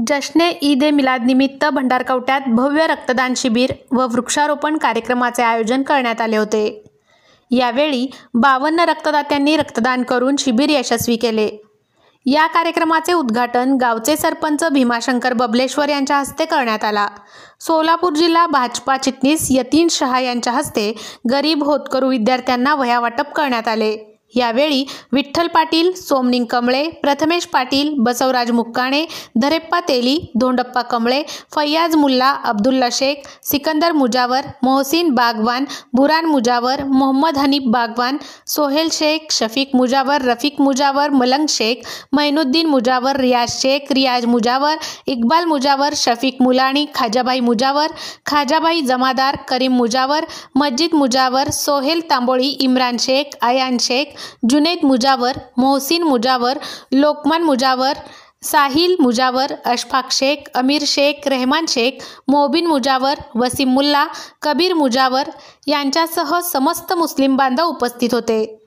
जश्ने ईद ए मिलादनिमित्त भंडारकवट्यात भव्य रक्तदान शिबिर व वृक्षारोपण कार्यक्रमाचे आयोजन करण्यात आले होते। यावेळी 52 रक्तदात्यांनी रक्तदान करून शिबिर यशस्वी केले। या कार्यक्रमाचे उद्घाटन गावचे सरपंच भीमाशंकर बबलेश्वर यांच्या हस्ते करण्यात आला। सोलापूर जिल्हा भाजपा चिटणीस यतीन शहा यांच्या हस्ते गरीब होतकरू विद्यार्थ्यांना वह्या वाटप करण्यात आले। यावेळी विठ्ठल पाटील, सोमनिंग कमळे, प्रथमेश पाटील, बसवराज मुक्काणे, धरेप्पा तेली, धोंडप्पा कमळे, फैयाज मुल्ला, अब्दुल्ला शेख, सिकंदर मुजावर, मोहसिन बागवान, बुरान मुजावर, मोहम्मद हनीफ बागवान, सोहेल शेख, शफीक मुजावर, रफीक मुजावर, मलंग शेख, मैनुद्दीन मुजावर, रियाज शेख, रियाज मुजावर, इकबाल मुजावर, शफीक मुलानी, खाजाभाई मुजावर, खाजाभाई जमादार, करीम मुजावर, मस्जिद मुजावर, सोहेल तांबोळी, इम्रान शेख, आयान शेख, जुनैद मुजावर, मोहसिन मुजावर, लोकमान मुजावर, साहिल मुजावर, अशफाक शेख, अमीर शेख, रहमान शेख, मोबिन मुजावर, वसीम मुल्ला, कबीर मुजावर यांच्यासह समस्त मुस्लिम बांधव उपस्थित होते।